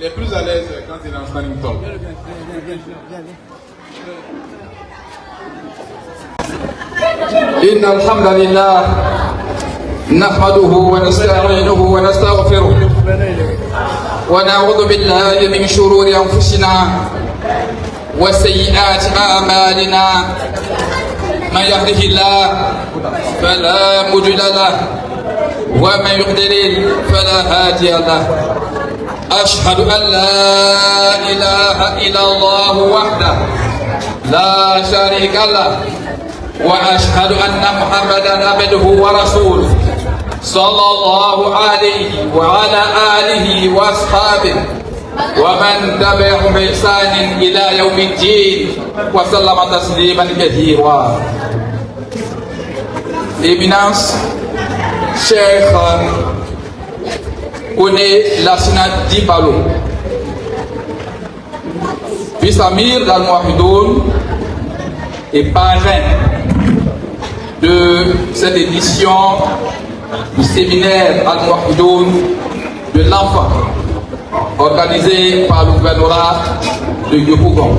Il est plus à l'aise quand il est en standing talk. إن الحمد لله نحمده ونستعينه ونستغفره ونعوذ بالله من شرور أنفسنا وسيئات أعمالنا من يهده الله فلا مضل له ومن يضلل فلا هادي له أشهد أن لا إله إلا الله وحده لا شريك له وأشهد أن محمدا عبده ورسوله صلى الله عليه وعلى آله وأصحابه ومن تبعهم بإحسان إلى يوم الدين وسلم تسليما كثيرا. Éminence, Cheikh Koné Lassina Dibalo, fils Amir d'Al-Mouahidoun et parrain de cette édition du séminaire Al-Mouahidoun de l'enfant organisé par le gouvernorat de Yopougon.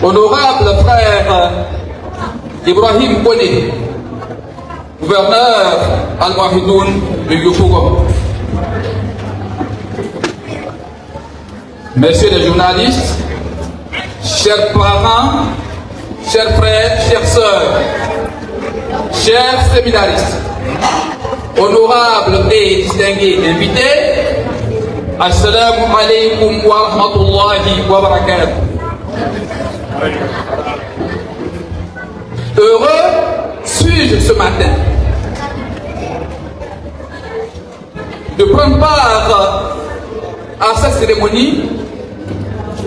Honorable frère Ibrahim Koné, gouverneur Al-Mouahidoun de Yopougon. Messieurs les journalistes, chers parents, chers frères, chères sœurs, chers séminaristes, honorables et distingués invités, Assalamu alaikum wa rahmatullahi wa barakatuh. Heureux suis-je ce matin de prendre part à cette cérémonie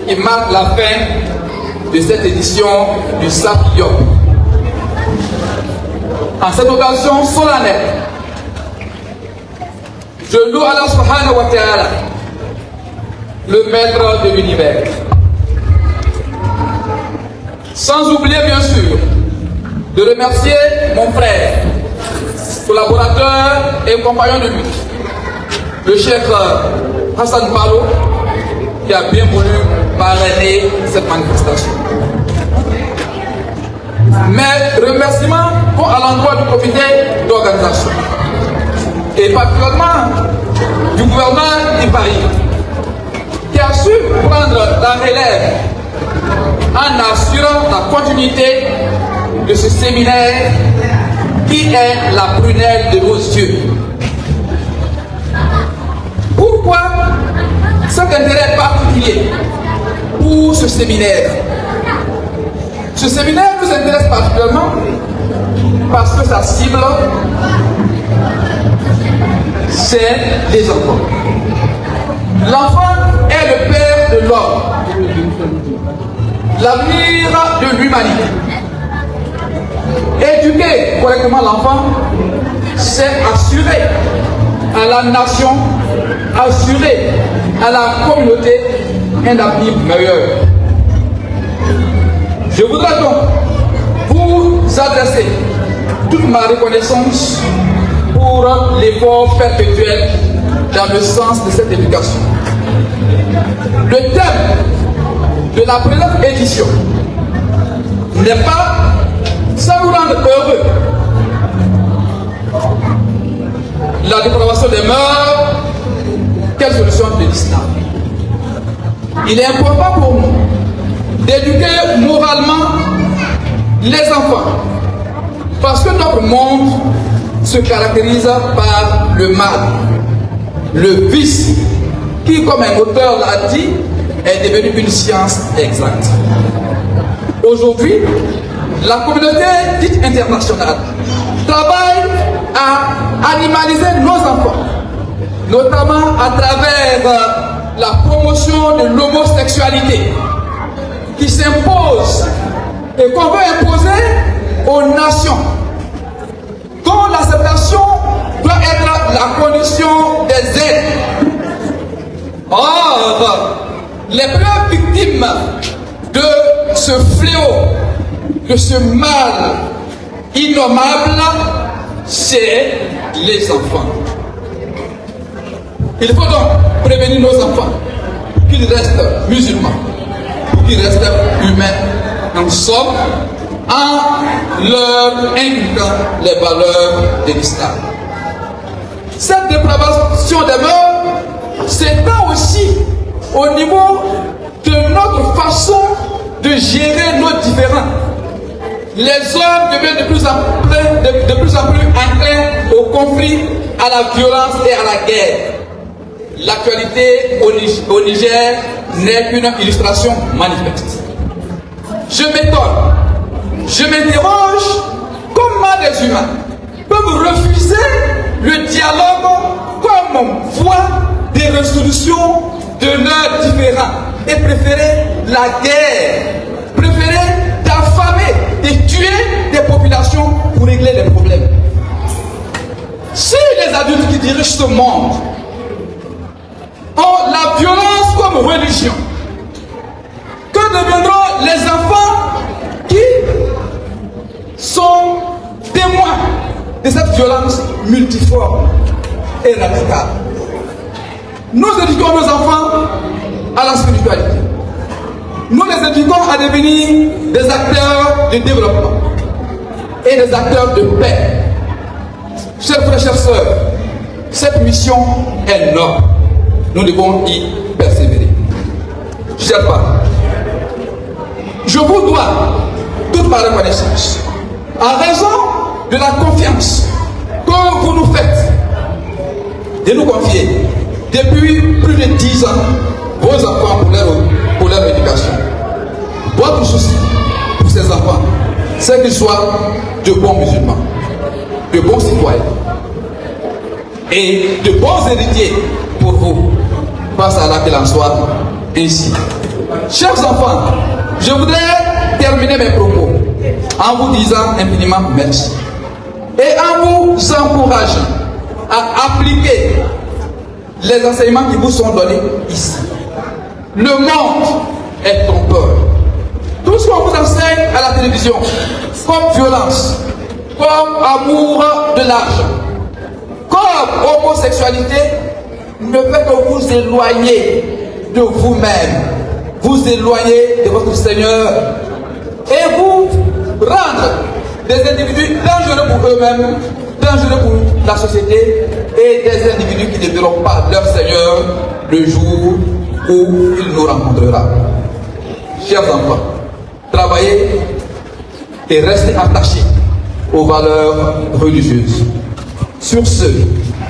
qui marque la fin de cette édition du SAP-YOP. En cette occasion solennelle, je loue Allah subhanahu wa ta'ala, le maître de l'univers. Sans oublier bien sûr de remercier mon frère, collaborateur et compagnon de lutte, le Cheikh Hassan Balo, qui a bien voulu parrainer cette manifestation. Mes remerciements vont à l'endroit du comité d'organisation et particulièrement du gouverneur d'Ibaï, qui a su prendre la relève en assurant la continuité de ce séminaire qui est la prunelle de nos yeux. Pourquoi cet intérêt particulier pour ce séminaire? Ce séminaire nous intéresse particulièrement parce que sa cible, c'est les enfants. L'enfant est le père de l'homme, l'avenir de l'humanité. Éduquer correctement l'enfant, c'est assurer à la nation, assurer à la communauté un avenir meilleur. Je voudrais donc vous adresser toute ma reconnaissance pour l'effort perpétuel dans le sens de cette éducation. Le thème de la présente édition n'est pas sans nous rendre heureux la dépravation des mœurs, quelle solution de l'islam. Il est important pour nous d'éduquer moralement les enfants, parce que notre monde se caractérise par le mal, le vice, qui, comme un auteur l'a dit, est devenu une science exacte. Aujourd'hui, la communauté dite internationale travaille à animaliser nos enfants, notamment à travers la promotion de l'homosexualité qui s'impose et qu'on veut imposer aux nations, dont l'acceptation doit être la condition des aides. Or, les premières victimes de ce fléau, de ce mal innommable, c'est les enfants. Il faut donc prévenir nos enfants pour qu'ils restent musulmans, pour qu'ils restent humains, en somme, en leur inculquant les valeurs de l'islam. Cette dépravation des mœurs s'étend aussi au niveau de notre façon de gérer nos différends. Les hommes deviennent de plus en plus enclins au conflit, à la violence et à la guerre. L'actualité au Niger n'est qu'une illustration manifeste. Je m'étonne, je m'interroge comment des humains peuvent refuser le dialogue comme voie des résolutions de leurs différends et préférer la guerre, préférer d'affamer et tuer des populations pour régler les problèmes. Si les adultes qui dirigent ce monde ont la violence comme religion, que deviendront les enfants qui sont témoins de cette violence multiforme et radicale? Nous éduquons nos enfants à la spiritualité. Nous les éduquons à devenir des acteurs de développement et des acteurs de paix. Chers frères, chères sœurs, cette mission est noble. Nous devons y persévérer. Chers parents, je vous dois toute ma reconnaissance en raison de la confiance que vous nous faites de nous confier depuis plus de 10 ans vos enfants pour leur éducation. Votre souci pour ces enfants, c'est qu'ils soient de bons musulmans, de bons citoyens et de bons héritiers pour vous, face à la qu'il en soit ainsi. Chers enfants, je voudrais terminer mes propos en vous disant infiniment merci et en vous encourageant à appliquer les enseignements qui vous sont donnés ici. Le monde est trompeur. Tout ce qu'on vous enseigne à la télévision, comme violence, comme amour de l'argent, comme homosexualité, ne fait que vous éloigner de vous-même, vous éloigner de votre Seigneur et vous rendre des individus dangereux pour eux-mêmes, dangereux pour la société et des individus qui ne verront pas leur Seigneur le jour où il nous rencontrera. Chers enfants, travaillez et restez attachés aux valeurs religieuses. Sur ce,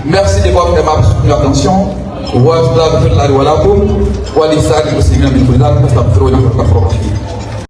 merci de votre aimable attention. Wa